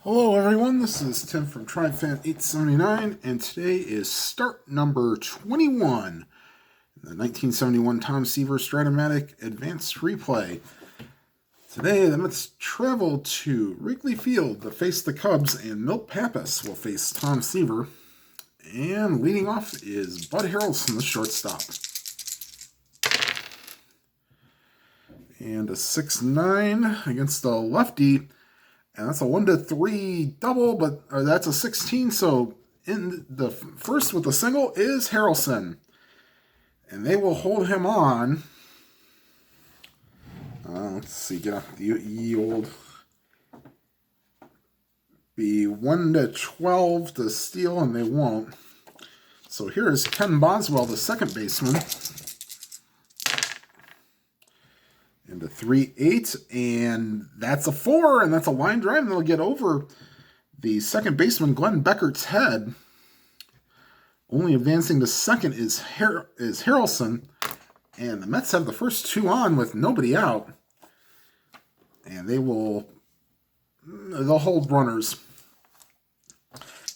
Hello everyone, this is Tim from TribeFan879, and today is start number 21, the 1971 Tom Seaver Strat-O-Matic Advanced Replay. Today, the Mets travel to Wrigley Field to face the Cubs, and Milt Pappas will face Tom Seaver. And leading off is Bud Harrelson, the shortstop. And a 6-9 against the lefty. And that's a 1-3 double, but that's a 16. So in the first with the single is Harrelson. And they will hold him on. Let's see, get off the old. Be 1-12 to steal, and they won't. So here is Ken Boswell, the second baseman. And a 3-8, and that's a 4, and that's a line drive, and they'll get over the second baseman, Glenn Beckert's head. Only advancing to second is Harrelson, and the Mets have the first two on with nobody out. And they'll hold runners.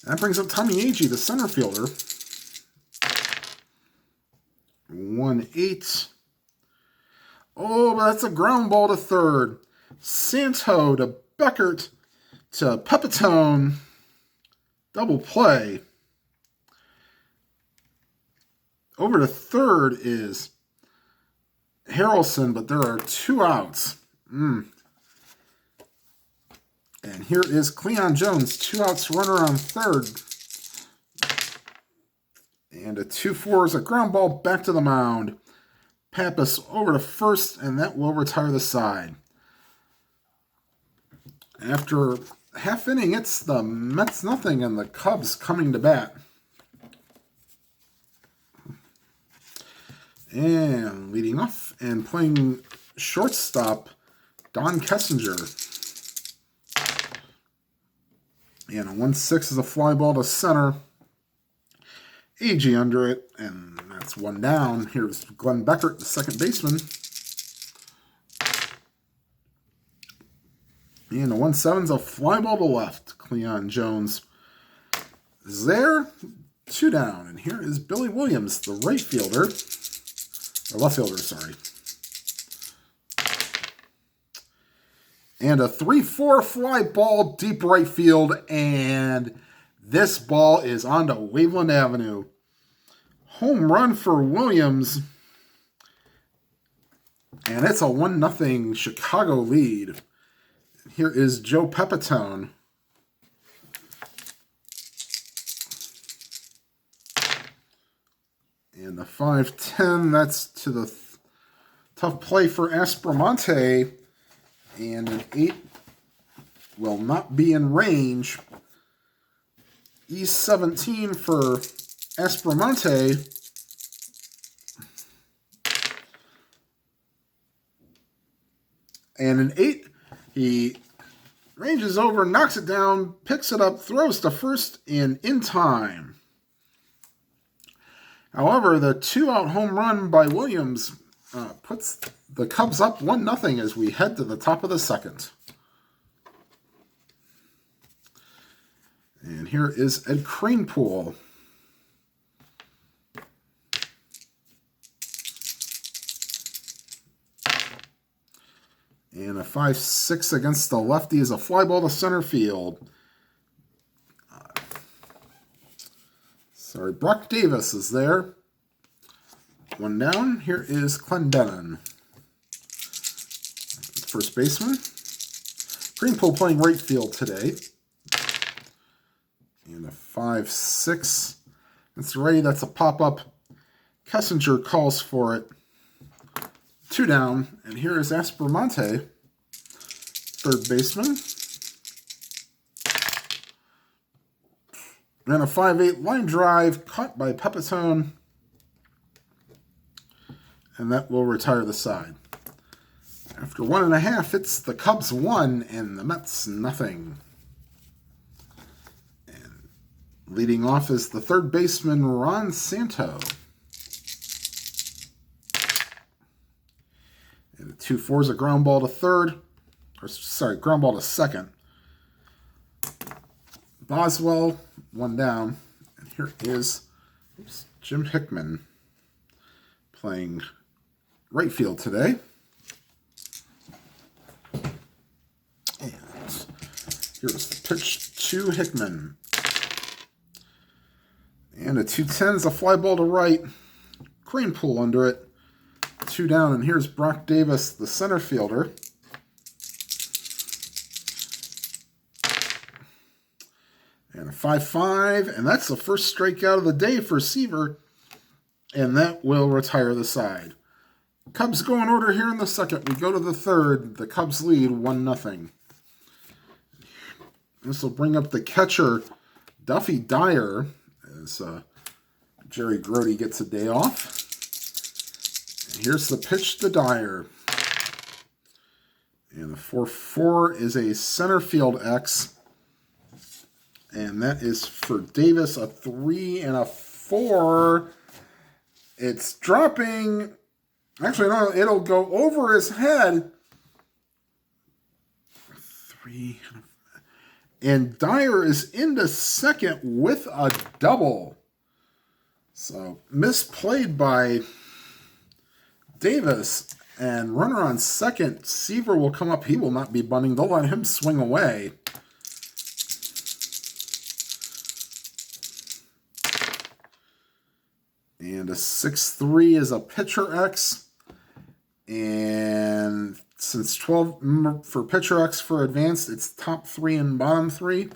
That brings up Tommy Agee, the center fielder. 1-8. Oh, but that's a ground ball to third. Santo to Beckert to Pepitone. Double play. Over to third is Harrelson, but there are two outs. And here is Cleon Jones, 2 outs, runner on third. And a 2-4 is a ground ball back to the mound. Pappas over to first, and that will retire the side. After half inning, it's the Mets nothing and the Cubs coming to bat. And leading off and playing shortstop, Don Kessinger. And a 1-6 is a fly ball to center. Agee under it, and that's one down. Here's Glenn Beckert, the second baseman. And a 1-7 is a fly ball to left. Cleon Jones is there. 2 down. And here is Billy Williams, the right fielder. Or left fielder, sorry. And a 3-4 fly ball deep right field. And this ball is onto Waveland Avenue. Home run for Williams. And it's a 1-0 Chicago lead. Here is Joe Pepitone. And the 5-10, that's to the tough play for Aspromonte. And an 8 will not be in range. E17 for Aspromonte. And an 8, he ranges over, knocks it down, picks it up, throws to first, and in time. However, the 2-out home run by Williams puts the Cubs up 1-0 as we head to the top of the second. And here is Ed Kranepool. And a 5-6 against the lefty is a fly ball to center field. Brock Davis is there. 1 down. Here is Clendenon, first baseman. Kranepool playing right field today. And a 5-6. That's ready. That's a pop-up. Kessinger calls for it. 2 down. And here is Aspromonte, third baseman. And a 5-8 line drive caught by Pepitone. And that will retire the side. After 1.5, it's the Cubs 1 and the Mets nothing. And leading off is the third baseman, Ron Santo. And the 2-4 is a ground ball to third. Or sorry, ground ball to second. Boswell, one down. And here is Jim Hickman playing right field today. And here's the pitch to Hickman. And a 2-10 is a fly ball to right. Crane pull under it. 2 down, and here's Brock Davis, the center fielder. And a 5-5, and that's the first strikeout of the day for Seaver, and that will retire the side. Cubs go in order here in the second. We go to the third. The Cubs lead 1-0. This will bring up the catcher, Duffy Dyer, as Jerry Grody gets a day off. And here's the pitch to Dyer. And the 4-4 is a center field X. And that is for Davis, a 3 and a 4. It's dropping. Actually, no, it'll go over his head. 3 and a 4. And Dyer is into second with a double. So, misplayed by Davis. And runner on second, Seaver will come up. He will not be bunting. They'll let him swing away. And a 6-3 is a pitcher X. And since 12 for pitcher X for advanced, it's top 3 and bottom 3.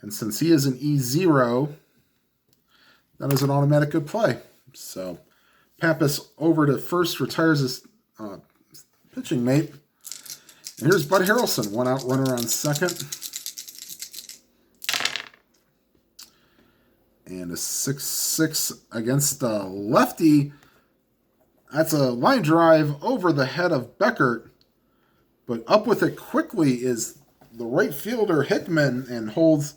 And since he is an E0, that is an automatic good play. So Pappas over to first, retires his pitching mate. And here's Bud Harrelson, one out runner on second. And a 6-6 against the lefty. That's a line drive over the head of Beckert. But up with it quickly is the right fielder Hickman and holds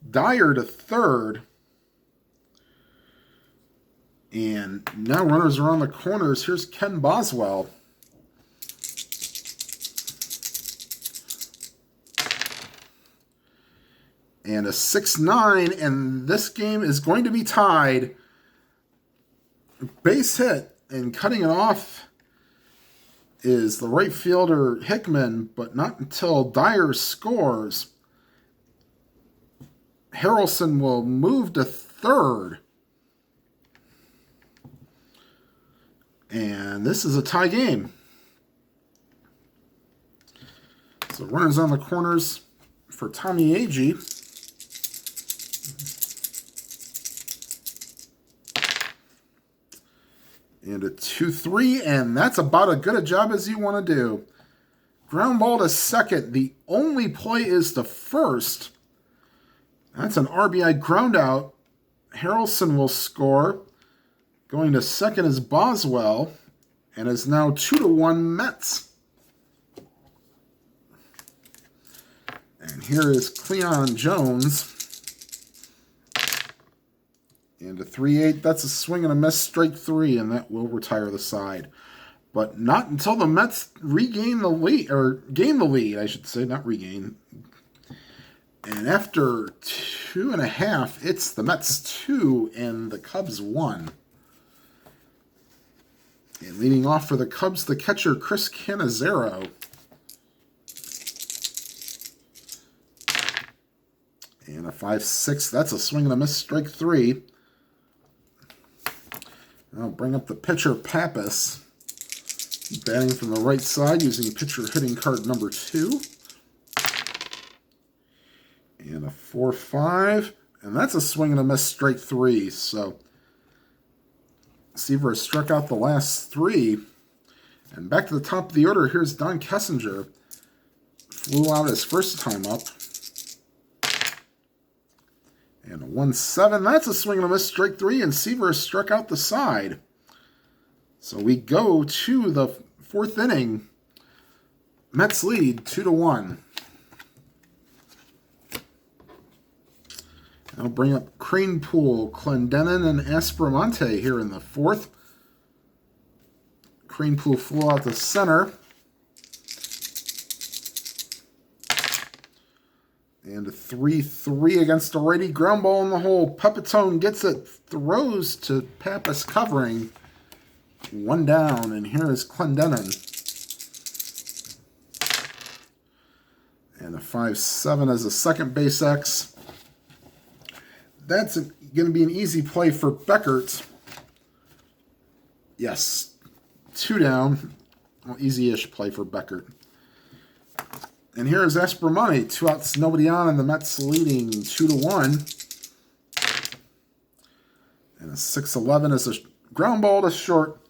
Dyer to third. And now runners are on the corners. Here's Ken Boswell. And a 6-9, and this game is going to be tied. Base hit, and cutting it off is the right fielder Hickman, but not until Dyer scores. Harrelson will move to third. And this is a tie game. So runners on the corners for Tommy Agee. And a 2-3, and that's about as good a job as you want to do. Ground ball to second. The only play is to first. That's an RBI ground out. Harrelson will score. Going to second is Boswell, and is now 2-1 Mets. And here is Cleon Jones. And a 3-8, that's a swing and a miss, strike 3, and that will retire the side. But not until the Mets regain the lead, or gain the lead, I should say, not regain. And after 2.5, it's the Mets 2 and the Cubs 1. And leading off for the Cubs, the catcher, Chris Cannizzaro. And a 5-6, that's a swing and a miss, strike 3. I'll bring up the pitcher, Pappas, batting from the right side using pitcher hitting card number 2. And a 4-5, and that's a swing and a miss, strike 3. So Seaver has struck out the last 3. And back to the top of the order, here's Don Kessinger. Flew out his first time up. And a 1-7, that's a swing and a miss, strike 3, and Seaver has struck out the side. So we go to the 4th inning. Mets lead 2-1. I'll bring up Cranepool, Clendenin, and Aspromonte here in the 4th. Cranepool flew out the center. And a a 3-3 against a righty. Ground ball in the hole. Pepitone gets it. Throws to Pappas covering. 1 down. And here is Clendenin. And a 5-7 as a second base X. That's going to be an easy play for Beckert. Yes. 2 down. Well, easy-ish play for Beckert. And here is Aspromonte. 2 outs, nobody on, and the Mets leading 2-1. And a 6-11 is a ground ball to short.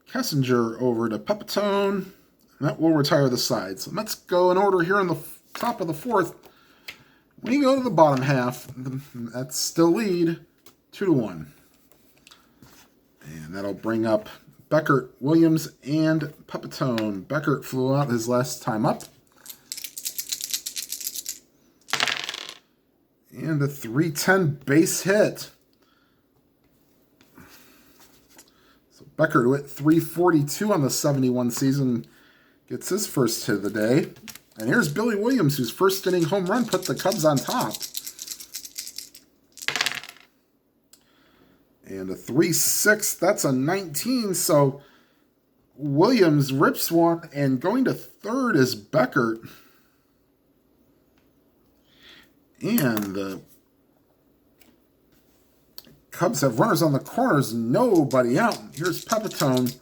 Kessinger over to Pepitone. And that will retire the side. So Mets go in order here in the top of the 4th. When you go to the bottom half, the Mets still lead 2-1. And that'll bring up Beckert, Williams, and Pepitone. Beckert flew out his last time up. And a 310 base hit. So Beckert, who hit 342 on the 71 season, gets his first hit of the day. And here's Billy Williams, whose first inning home run put the Cubs on top. And a 3-6, that's a 19. So Williams rips one, and going to third is Beckert. And the Cubs have runners on the corners, nobody out. Here's Pepitone,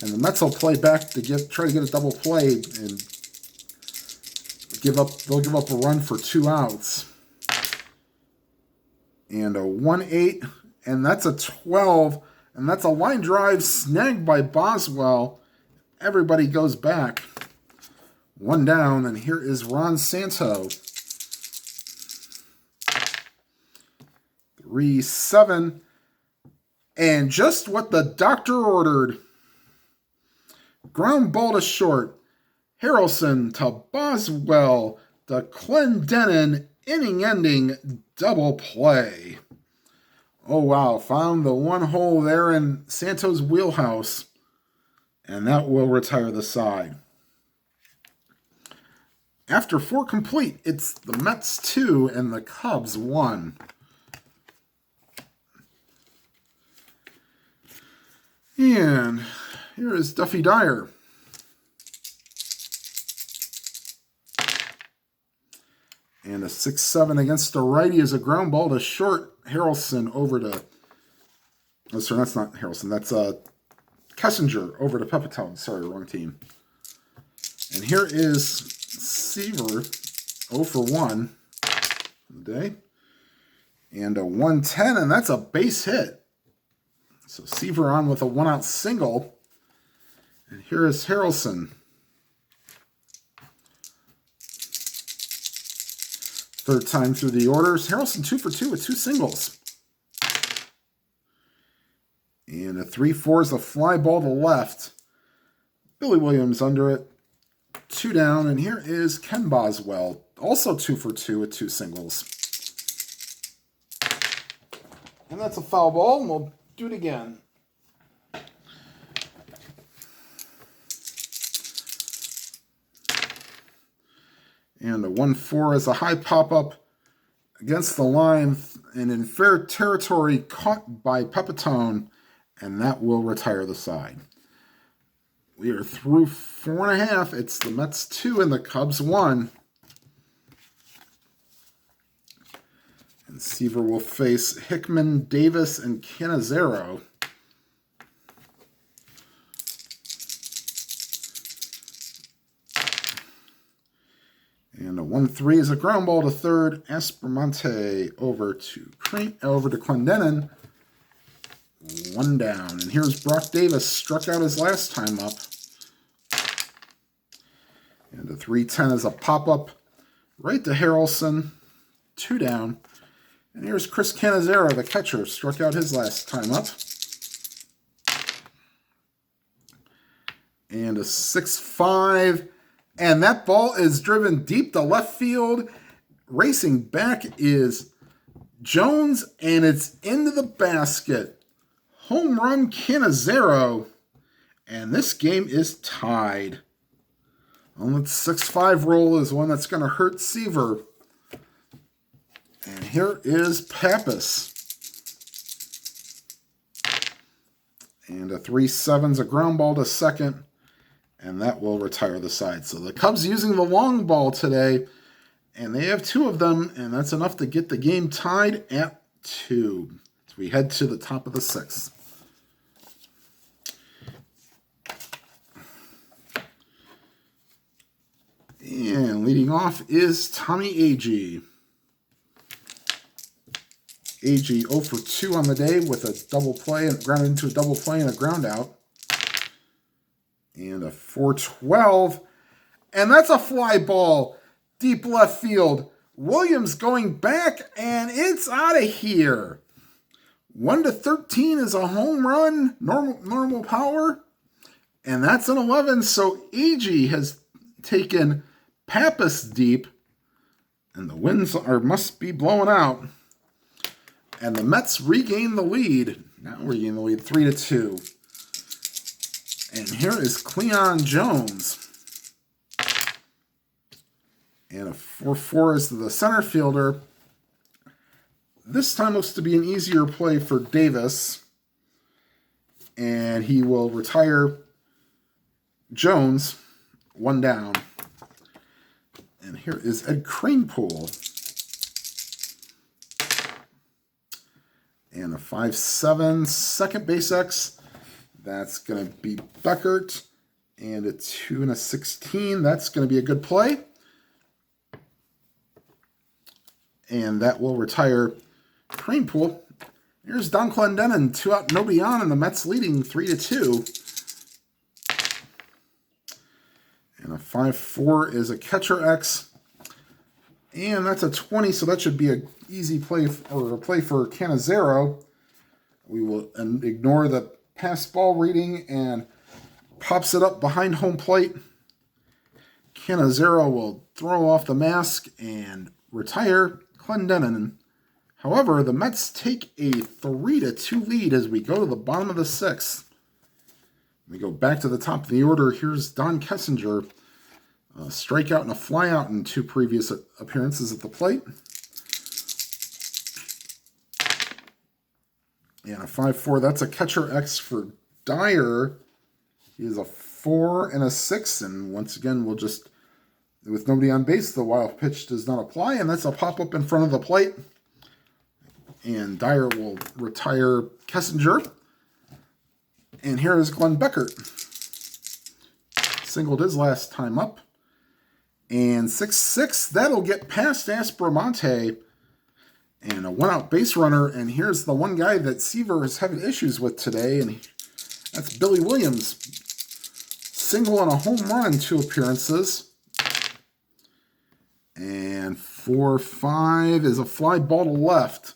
and the Mets will play back to try to get a double play and they'll give up a run for 2 outs. And a 1-8, and that's a 12, and that's a line drive snagged by Boswell. Everybody goes back. 1 down, and here is Ron Santo. 3-7, and just what the doctor ordered. Ground ball to short. Harrelson to Boswell to Clendenin, inning-ending double play. Oh, wow. Found the 1 hole there in Santo's wheelhouse, and that will retire the side. After 4 complete, it's the Mets 2 and the Cubs 1. And here is Duffy Dyer. And a 6-7 against the righty is a ground ball to short. Harrelson over to... Oh, sorry, that's not Harrelson. That's Kessinger over to Pepitone. Sorry, wrong team. And here is Seaver, 0 for 1 today. And a 110, and that's a base hit. So Seaver on with a 1-out single. And here is Harrelson. Third time through the orders. Harrelson 2 for 2 with 2 singles. And a 3-4 is a fly ball to left. Billy Williams under it. 2 down. And here is Ken Boswell. Also 2 for 2 with 2 singles. And that's a foul ball, and we'll do it again. And a 1-4 is a high pop-up against the line and in fair territory caught by Pepitone, and that will retire the side. We are through 4.5. It's the Mets 2 and the Cubs 1. And Seaver will face Hickman, Davis, and Cannizzaro. And a 1-3 is a ground ball to third. Aspromonte over to Clendenin. 1 down. And here's Brock Davis, struck out his last time up. And a 3-10 is a pop-up right to Harrelson. 2 down. And here's Chris Cannizzaro, the catcher, struck out his last time up. And a 6-5. And that ball is driven deep to left field. Racing back is Jones, and it's into the basket. Home run Cannizzaro. And this game is tied. Well, that 6-5 roll is one that's going to hurt Seaver. And here is Pappas. And a 3-7's a ground ball to second. And that will retire the side. So the Cubs using the long ball today. And they have 2 of them. And that's enough to get the game tied at 2. So we head to the top of the 6th. And leading off is Tommy Agee. Agee 0 for 2 on the day with a double play and grounded into a double play and a ground out. And a 4-12. And that's a fly ball. Deep left field. Williams going back and it's out of here. 1-13 is a home run. Normal power. And that's an 11. So Agee has taken Pappas deep. And the winds must be blowing out. And the Mets regain the lead. Now regain the lead 3-2. And here is Cleon Jones. And a 4-4 is the center fielder. This time looks to be an easier play for Davis. And he will retire Jones 1 down. And here is Ed Kranepool. And a 5-7 second base X. That's going to be Beckert. And a 2 and a 16. That's going to be a good play. And that will retire Kranepool. Here's Don Clendenon. 2 out, nobody on, and the Mets leading 3-2. And a 5-4 is a catcher X. And that's a 20, so that should be an easy play, or a play for Canizero. We will ignore the pass ball reading and pops it up behind home plate. Canizero will throw off the mask and retire Clendenon. However, the Mets take a 3-2 lead as we go to the bottom of the 6th. We go back to the top of the order. Here's Don Kessinger. A strikeout and a flyout in 2 previous appearances at the plate. And a 5-4. That's a catcher X for Dyer. He is a 4 and a 6. And once again, we'll just, with nobody on base, the wild pitch does not apply. And that's a pop-up in front of the plate. And Dyer will retire Kessinger. And here is Glenn Beckert. Singled his last time up. And 6-6, that'll get past Aspromonte. And a 1-out base runner. And here's the one guy that Seaver is having issues with today. And that's Billy Williams. Single and a home run in 2 appearances. And 4-5 is a fly ball to left.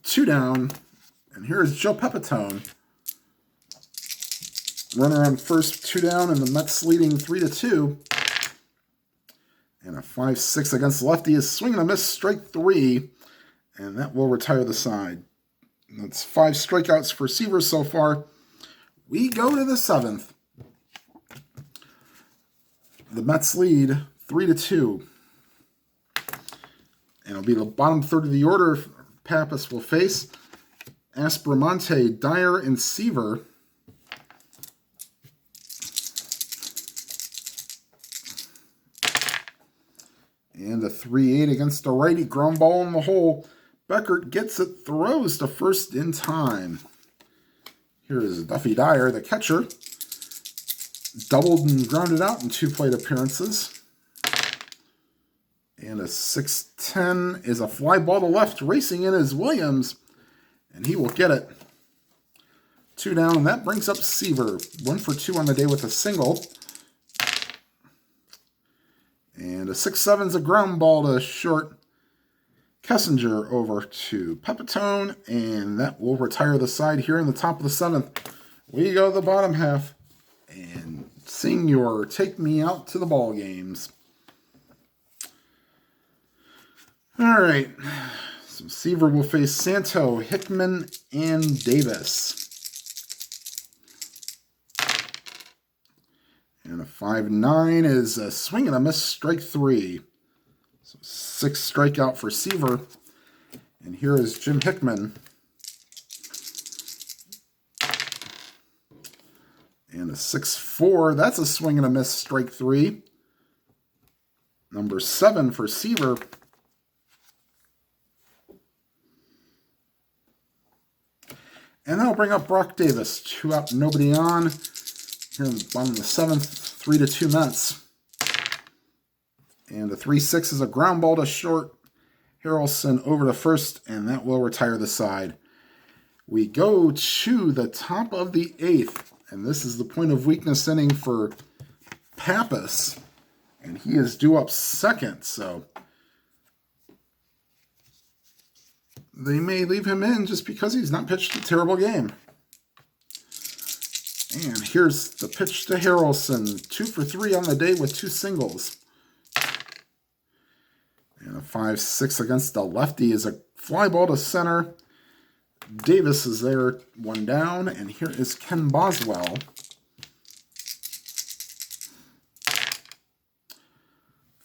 2 down. And here's Joe Pepitone. Runner on first, 2 down, and the Mets leading 3-2. And a 5-6 against lefty is swing and a miss, strike 3. And that will retire the side. That's 5 strikeouts for Seaver so far. We go to the 7th. The Mets lead 3-2. And it'll be the bottom third of the order. Pappas will face Aspromonte, Dyer, and Seaver. And a 3-8 against a righty. Ground ball in the hole. Beckert gets it, throws to first in time. Here is Duffy Dyer, the catcher. Doubled and grounded out in 2 plate appearances. And a 6-10 is a fly ball to left. Racing in is Williams. And he will get it. 2 down, and that brings up Seaver. 1 for 2 on the day with a single. And a 6-7 is a ground ball to short. Kessinger over to Pepitone, and that will retire the side here in the top of the 7th. We go to the bottom half, and sing your Take Me Out to the Ball Games. All right, so Seaver will face Santo, Hickman, and Davis. And a 5-9 is a swing and a miss, strike 3. So 6 strikeout for Seaver. And here is Jim Hickman. And a 6-4. That's a swing and a miss, strike 3. Number 7 for Seaver. And that'll bring up Brock Davis. 2 out, nobody on. Here in the bottom of the 7th, 3-2 Mets. And the 3-6 is a ground ball to short. Harrelson over to first, and that will retire the side. We go to the top of the 8th, and this is the point of weakness inning for Pappas. And he is due up second, so they may leave him in just because he's not pitched a terrible game. And here's the pitch to Harrelson. 2 for 3 on the day with 2 singles. And a 5-6 against the lefty is a fly ball to center. Davis is there, 1 down. And here is Ken Boswell.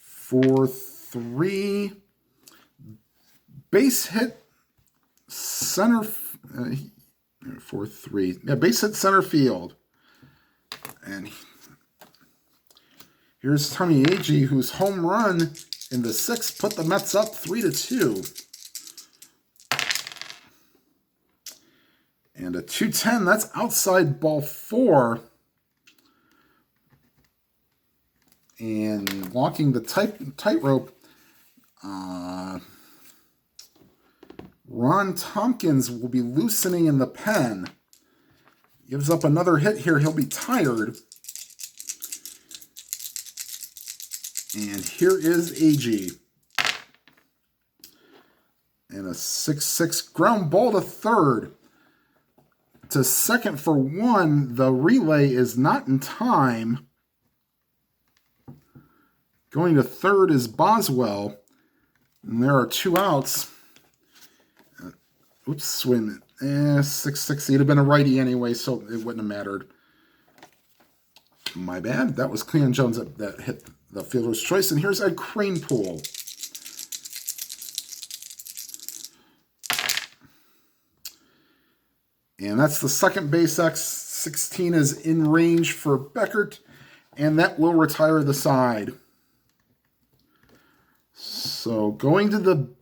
For 3. Base hit center. 4-3. Yeah, base hit center field. And here's Tommy Agee, whose home run in the 6th put the Mets up 3-2. And a 2-10, that's outside ball 4. And walking the tightrope, Ron Tompkins will be loosening in the pen. Gives up another hit here. He'll be tired. And here is Agee. And a 6-6 ground ball to third. To second for 1. The relay is not in time. Going to third is Boswell. And there are 2 outs. Oops, wait a minute. 6-6. He'd have been a righty anyway, so it wouldn't have mattered. My bad. That was Cleon Jones that hit the fielder's choice. And here's Ed Kranepool. And that's the second base X. 16 is in range for Beckert. And that will retire the side. So going to the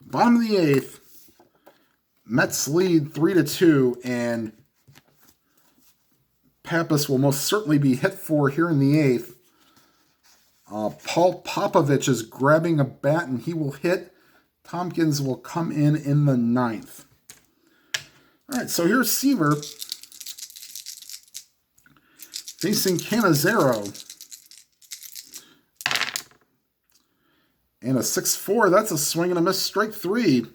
bottom of the 8th. Mets lead 3-2, and Pappas will most certainly be hit for here in the 8th. Paul Popovich is grabbing a bat, and he will hit. Tompkins will come in the 9th. All right, so here's Seaver facing Cannizzaro. And a 6-4, that's a swing and a miss, strike 3.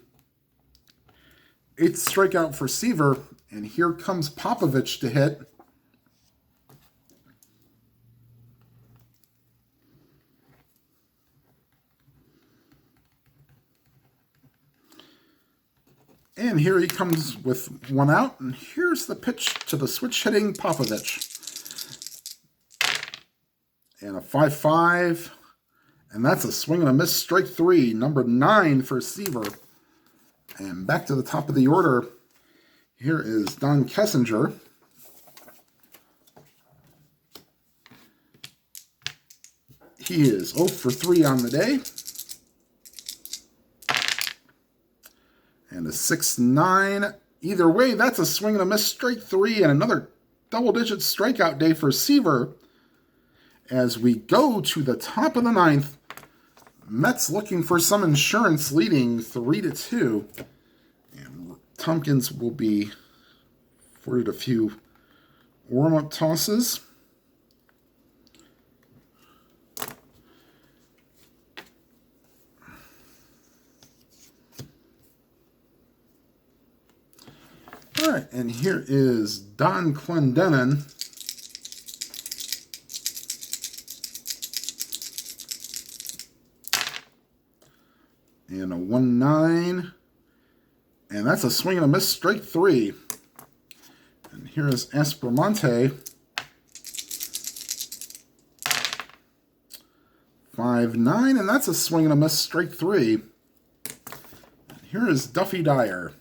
8th strikeout for Seaver, and here comes Popovich to hit. And here he comes with 1 out, and here's the pitch to the switch-hitting Popovich. And a 5-5, and that's a swing and a miss, strike 3, number 9 for Seaver. And back to the top of the order, here is Don Kessinger. He is 0 for 3 on the day. And a 6-9. Either way, that's a swing and a miss, strike 3, and another double-digit strikeout day for Seaver. As we go to the top of the 9th, Mets looking for some insurance, leading 3-2. And Tompkins will be afforded a few warm-up tosses. All right, and here is Don Clendenin. And a 1-9. And that's a swing and a miss, strike 3. And here is Aspromonte. 5-9, and that's a swing and a miss, strike 3. Here is Duffy Dyer.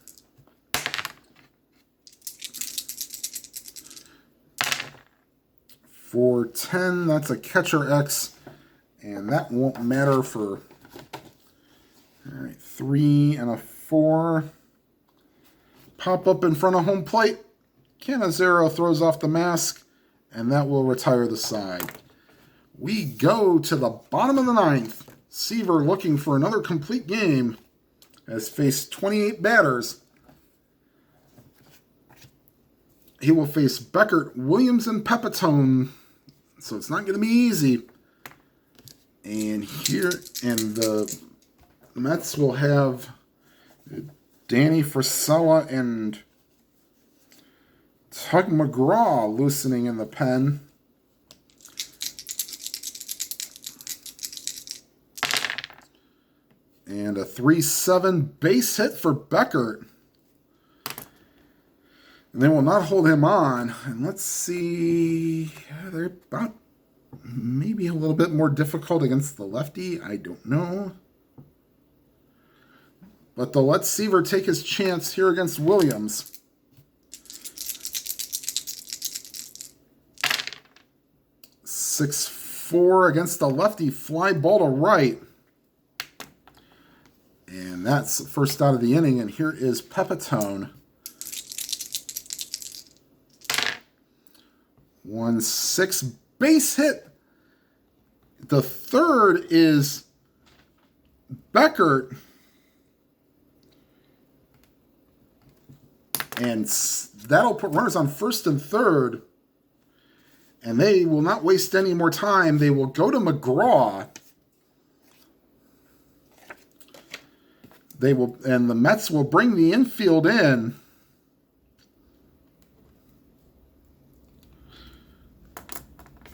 For 10, that's a catcher X, and that won't matter for, all right, 3 and a 4. Pop up in front of home plate. Cannizzaro throws off the mask, and that will retire the side. We go to the bottom of the 9th. Seaver looking for another complete game. Has faced 28 batters. He will face Beckert, Williams, and Pepitone. So it's not going to be easy. And the Mets will have Danny Frisella and Tug McGraw loosening in the pen. And a 3-7 base hit for Beckert. And they will not hold him on. And let's see. They're about maybe a little bit more difficult against the lefty. I don't know. But they'll let Seaver take his chance here against Williams. .6-4 against the lefty. Fly ball to right. And that's the first out of the inning. And here is Pepitone. 1-6 base hit. The third is Beckert. And that'll put runners on first and third. And they will not waste any more time. They will go to McGraw. And the Mets will bring the infield in.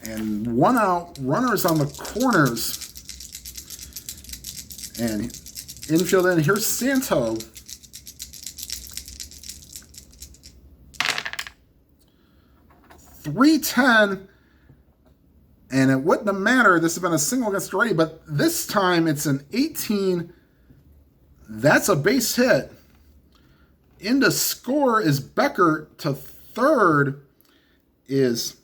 And 1 out, runners on the corners. And infield in, here's Santo. .310, and it wouldn't have mattered. This has been a single against already, but this time it's an 18. That's a base hit. In to score is Beckert. To third is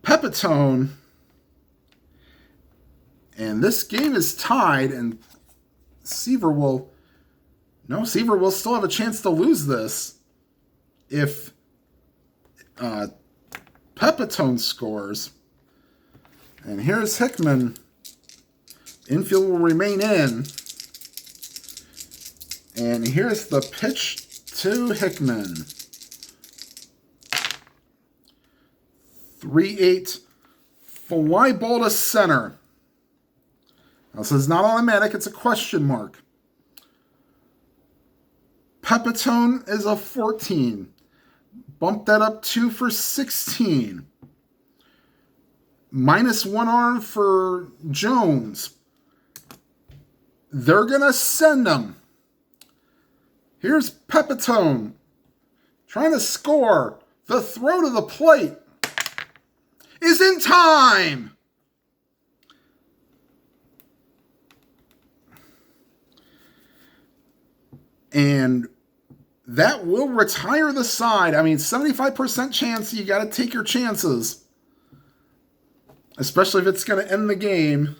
Pepitone. And this game is tied, and Seaver will still have a chance to lose this if Pepitone scores. And here's Hickman. Infield will remain in. And here's the pitch to Hickman. 3-8 fly ball to center. Now, this is not automatic, it's a question mark. Pepitone is a 14. Bump that up 2 for 16. -1 arm for Jones. They're going to send him. Here's Pepitone trying to score. The throw to the plate is in time. And that will retire the side. I mean, 75% chance, you got to take your chances. Especially if it's going to end the game.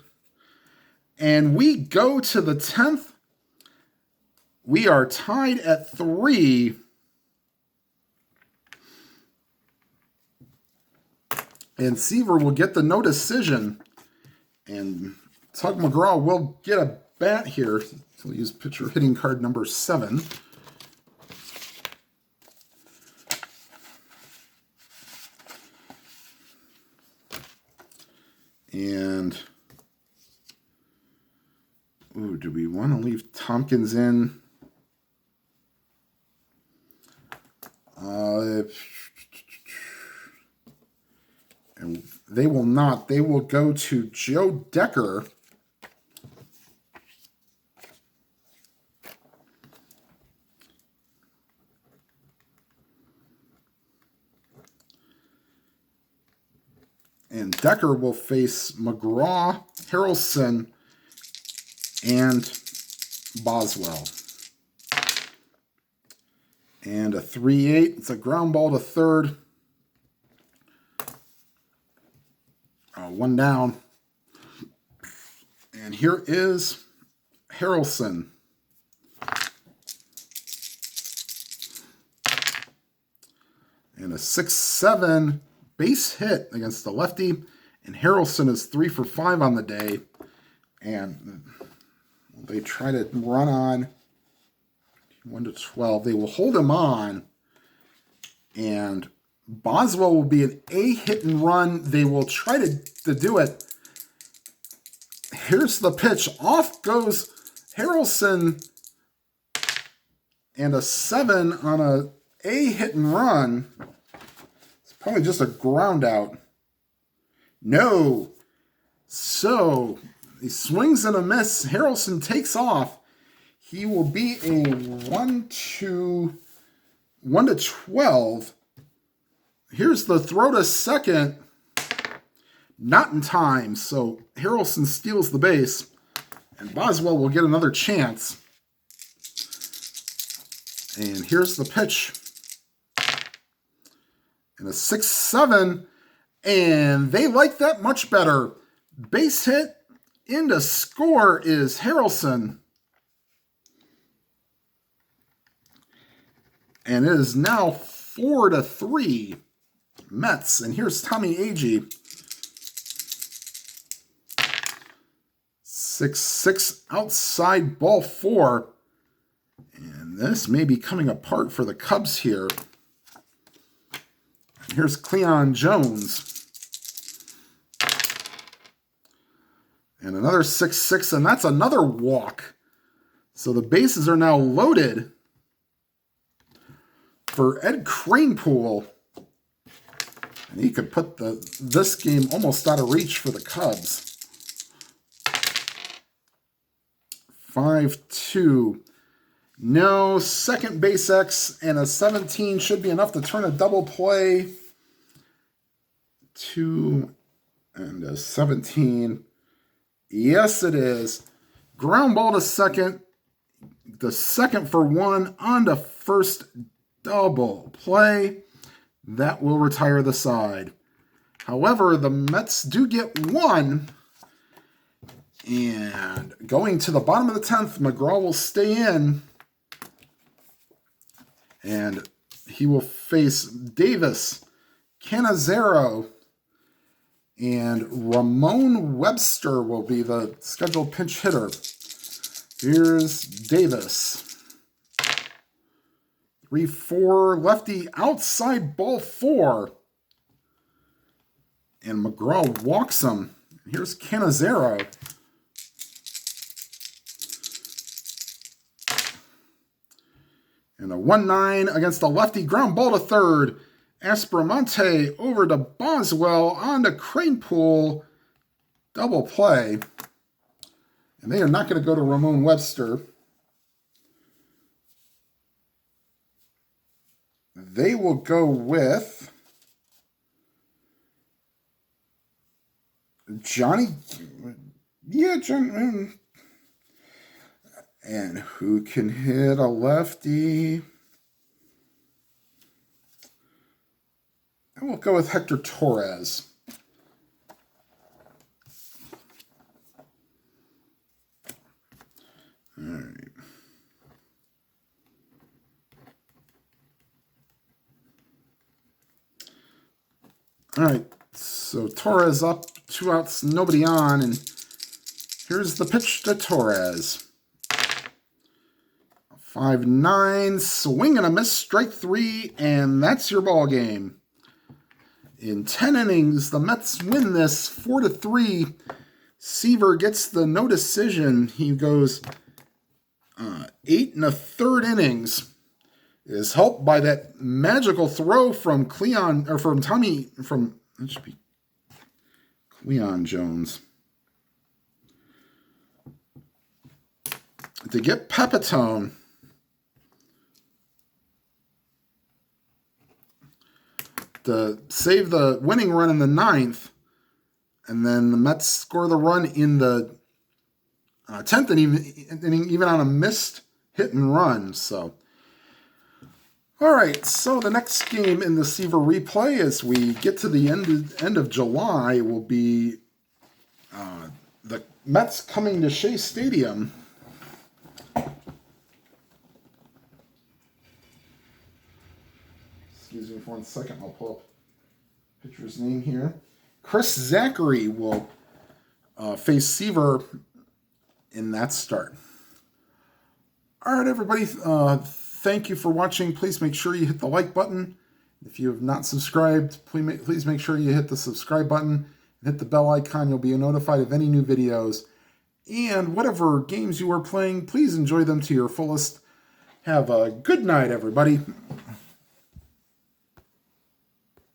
And we go to the 10th. We are tied at 3. And Seaver will get the no decision. And Tug McGraw will get a bat here. So we'll use pitcher hitting card number 7. And, ooh, do we want to leave Tompkins in? And they will not. They will go to Joe Decker. And Decker will face McGraw, Harrelson, and Boswell. And a 3-8. It's a ground ball to third. One down. And here is Harrelson. And a 6-7 base hit against the lefty. And Harrelson is 3 for 5 on the day. And they try to run on 1 to 12. They will hold him on. And Boswell will be an A hit and run. They will try to do it. Here's the pitch. Off goes Harrelson. And a 7 on a A hit and run. It's probably just a ground out. No. So he swings and a miss. Harrelson takes off. He will be a 1 to 12. Here's the throw to second. Not in time. So Harrelson steals the base. And Boswell will get another chance. And here's the pitch. And a 6-7. And they like that much better. Base hit into score is Harrelson. And it is now 4 to 3 Mets. And here's Tommy Agee. 6-6 outside ball 4. And this may be coming apart for the Cubs here. And here's Cleon Jones. And another 6-6, and that's another walk. So the bases are now loaded for Ed Kranepool. And he could put this game almost out of reach for the Cubs. 5-2. No, second base X and a 17 should be enough to turn a double play. 2 and a 17. Yes, it is. Ground ball to second. The second for 1 on to first double play. That will retire the side. However, the Mets do get 1. And going to the bottom of the 10th, McGraw will stay in. And he will face Davis, Canizero, and Ramon Webster will be the scheduled pinch hitter. Here's Davis. 3-4 lefty outside ball 4. And McGraw walks him. Here's Canizero. And a 1-9 against the lefty, ground ball to third. Aspromonte over to Boswell, on to Kranepool. Double play. And they are not going to go to Ramon Webster. They will go with Johnny. Yeah, John. And who can hit a lefty? And we'll go with Hector Torres. All right. All right, so Torres up, 2 outs, nobody on, and here's the pitch to Torres. 5-9, swing and a miss, strike 3, and that's your ball game. In 10 innings, the Mets win this 4-3. Seaver gets the no decision. He goes 8 1/3 innings. Is helped by that magical throw from Cleon it should be Cleon Jones. To get Pepitone. To save the winning run in the 9th And then the Mets score the run in the 10th inning, even on a missed hit and run. So, all right. So the next game in the Seaver replay, as we get to the end of July, will be the Mets coming to Shea Stadium. Excuse me for 1 second. I'll pull up pitcher's name here. Chris Zachary will face Seaver in that start. All right, everybody. Thank you for watching. Please make sure you hit the like button. If you have not subscribed, please make sure you hit the subscribe button and hit the bell icon. You'll be notified of any new videos. And whatever games you are playing, please enjoy them to your fullest. Have a good night, everybody.